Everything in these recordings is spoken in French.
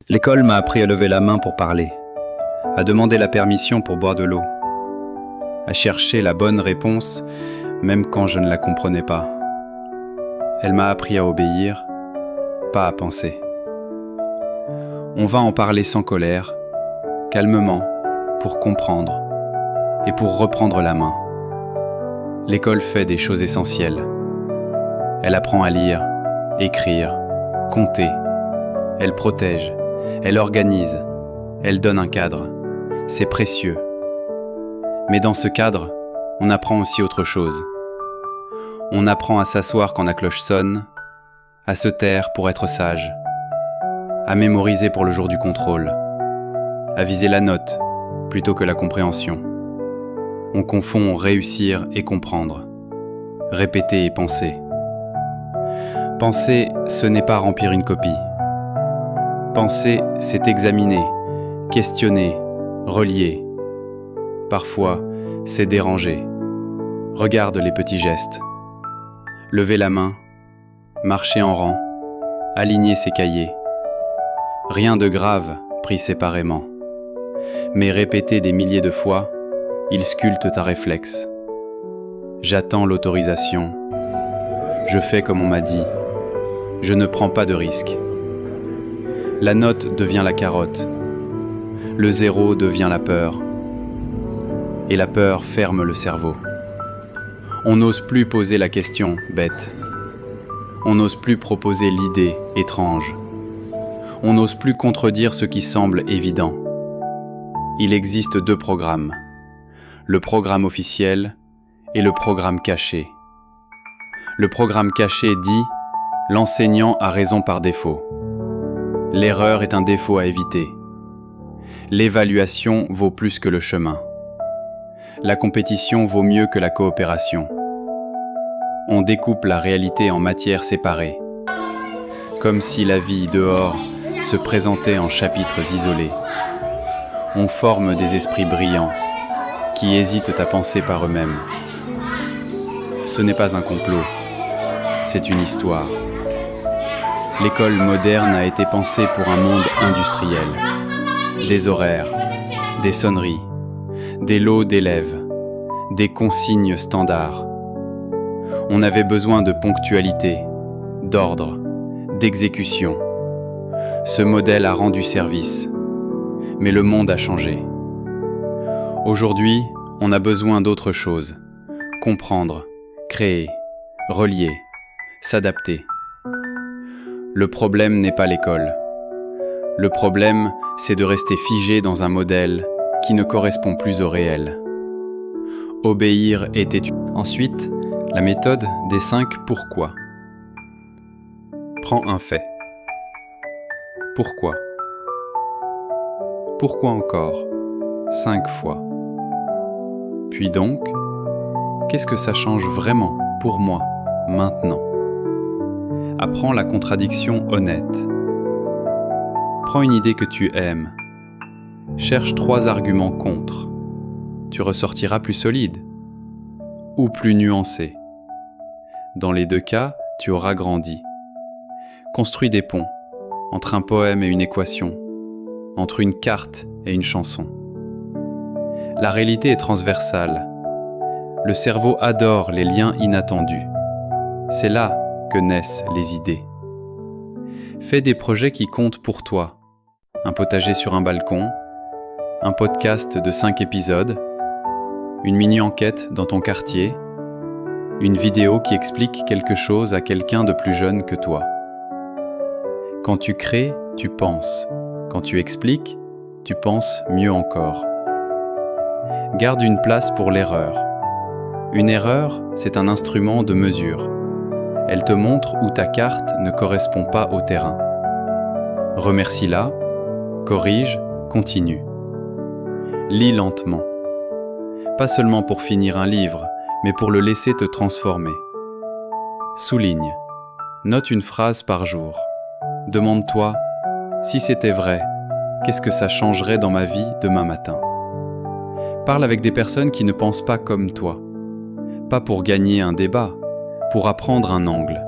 L'école m'a appris à lever la main pour parler, à demander la permission pour boire de l'eau, à chercher la bonne réponse même quand je ne la comprenais pas. Elle m'a appris à obéir, pas à penser. On va en parler sans colère, calmement, pour comprendre et pour reprendre la main. L'école fait des choses essentielles. Elle apprend à lire, écrire, compter. Elle protège, elle organise, elle donne un cadre. C'est précieux. Mais dans ce cadre, on apprend aussi autre chose. On apprend à s'asseoir quand la cloche sonne, à se taire pour être sage, à mémoriser pour le jour du contrôle, à viser la note plutôt que la compréhension. On confond réussir et comprendre, répéter et penser. Penser, ce n'est pas remplir une copie. Penser, c'est examiner, questionner, relier. Parfois, c'est déranger. Regarde les petits gestes. Lever la main, marcher en rang, aligner ses cahiers. Rien de grave pris séparément. Mais répété des milliers de fois, il sculpte ta réflexe. J'attends l'autorisation. Je fais comme on m'a dit. Je ne prends pas de risque. La note devient la carotte. Le zéro devient la peur. Et la peur ferme le cerveau. On n'ose plus poser la question bête. On n'ose plus proposer l'idée étrange. On n'ose plus contredire ce qui semble évident. Il existe deux programmes. Le programme officiel et le programme caché. Le programme caché dit « L'enseignant a raison par défaut ». L'erreur est un défaut à éviter. L'évaluation vaut plus que le chemin. La compétition vaut mieux que la coopération. On découpe la réalité en matières séparées, comme si la vie dehors se présentait en chapitres isolés. On forme des esprits brillants qui hésitent à penser par eux-mêmes. Ce n'est pas un complot, c'est une histoire. L'école moderne a été pensée pour un monde industriel. Des horaires, des sonneries, des lots d'élèves, des consignes standards. On avait besoin de ponctualité, d'ordre, d'exécution. Ce modèle a rendu service, mais le monde a changé. Aujourd'hui, on a besoin d'autre chose. Comprendre, créer, relier, s'adapter. Le problème n'est pas l'école. Le problème, c'est de rester figé dans un modèle qui ne correspond plus au réel. Obéir est étudier. Ensuite, la méthode des 5 pourquoi. Prends un fait. Pourquoi? Pourquoi encore? 5 fois. Puis donc, qu'est-ce que ça change vraiment pour moi, maintenant? Apprends la contradiction honnête. Prends une idée que tu aimes. Cherche 3 arguments contre. Tu ressortiras plus solide ou plus nuancé. Dans les 2 cas, tu auras grandi. Construis des ponts entre un poème et une équation, entre une carte et une chanson. La réalité est transversale. Le cerveau adore les liens inattendus. C'est là que naissent les idées. Fais des projets qui comptent pour toi. Un potager sur un balcon, un podcast de 5 épisodes, une mini-enquête dans ton quartier, une vidéo qui explique quelque chose à quelqu'un de plus jeune que toi. Quand tu crées, tu penses. Quand tu expliques, tu penses mieux encore. Garde une place pour l'erreur. Une erreur, c'est un instrument de mesure. Elle te montre où ta carte ne correspond pas au terrain. Remercie-la, corrige, continue. Lis lentement. Pas seulement pour finir un livre, mais pour le laisser te transformer. Souligne. Note une phrase par jour. Demande-toi, si c'était vrai, qu'est-ce que ça changerait dans ma vie demain matin? Parle avec des personnes qui ne pensent pas comme toi. Pas pour gagner un débat, pour apprendre un angle,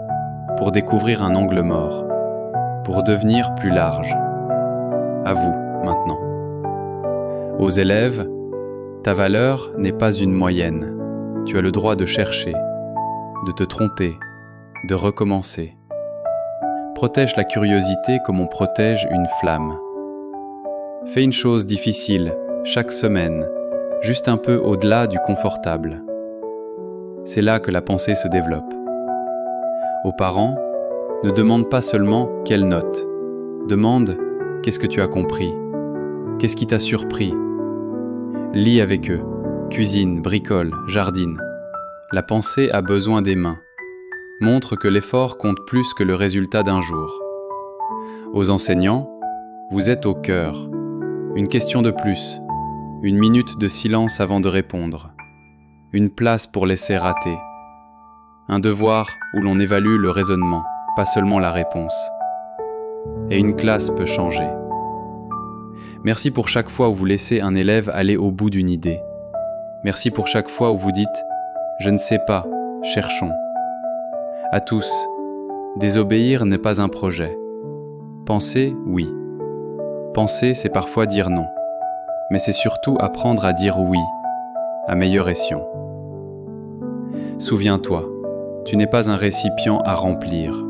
pour découvrir un angle mort, pour devenir plus large. à vous, maintenant. Aux élèves, ta valeur n'est pas une moyenne. Tu as le droit de chercher, de te tromper, de recommencer. Protège la curiosité comme on protège une flamme. Fais une chose difficile chaque semaine, juste un peu au-delà du confortable. C'est là que la pensée se développe. Aux parents, ne demande pas seulement quelle note. Demande qu'est-ce que tu as compris, qu'est-ce qui t'a surpris. Lis avec eux, cuisine, bricole, jardine. La pensée a besoin des mains. Montre que l'effort compte plus que le résultat d'un jour. Aux enseignants, vous êtes au cœur. Une question de plus, une minute de silence avant de répondre, une place pour laisser rater, un devoir où l'on évalue le raisonnement, pas seulement la réponse. Et une classe peut changer. Merci pour chaque fois où vous laissez un élève aller au bout d'une idée. Merci pour chaque fois où vous dites « Je ne sais pas, cherchons ». À tous, désobéir n'est pas un projet. Penser, oui. Penser, c'est parfois dire non. Mais c'est surtout apprendre à dire oui, à meilleur escient. Souviens-toi, tu n'es pas un récipient à remplir.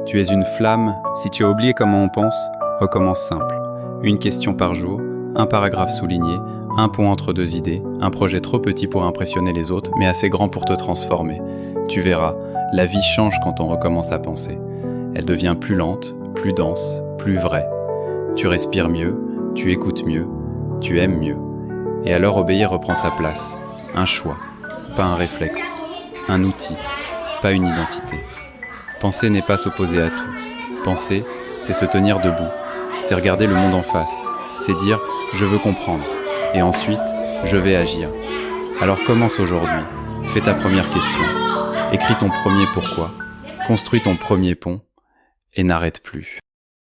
Tu es une flamme. Si tu as oublié comment on pense, recommence simple. Une question par jour, un paragraphe souligné, un point entre deux idées, un projet trop petit pour impressionner les autres, mais assez grand pour te transformer. Tu verras, la vie change quand on recommence à penser. Elle devient plus lente, plus dense, plus vraie. Tu respires mieux, tu écoutes mieux, tu aimes mieux. Et alors obéir reprend sa place. Un choix, pas un réflexe. Un outil, pas une identité. Penser n'est pas s'opposer à tout. Penser, c'est se tenir debout. C'est regarder le monde en face. C'est dire « je veux comprendre » et ensuite « je vais agir ». Alors commence aujourd'hui. Fais ta première question. Écris ton premier pourquoi. Construis ton premier pont et n'arrête plus.